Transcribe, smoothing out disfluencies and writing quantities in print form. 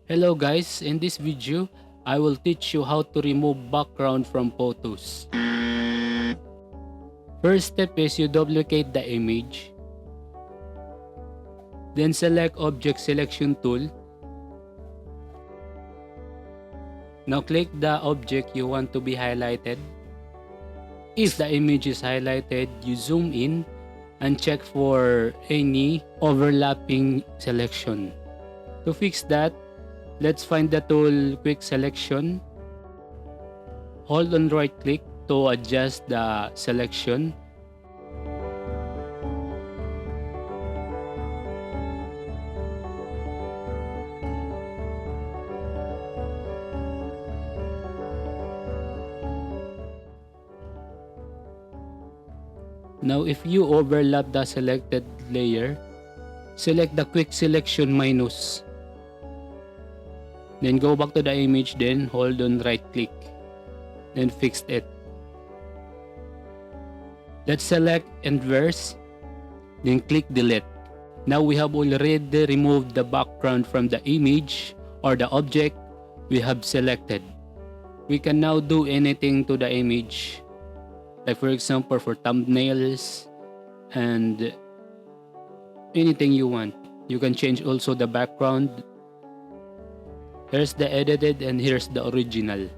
Hello guys, in this video, I will teach you how to remove background from photos. First step is you duplicate the image. Then select Object Selection tool. Now click the object you want to be highlighted. If the image is highlighted, you zoom in and check for any overlapping selection. To fix that, let's find the tool Quick Selection. Hold on right click to adjust the selection. Now if you overlap the selected layer, select the quick selection minus. Then go back to the image, then hold on right click. Then fix it. Let's select inverse, then click delete. Now we have already removed the background from the image or the object we have selected. We can now do anything to the image, like for example for thumbnails and anything you want. You can change also the background. Here's the edited and here's the original.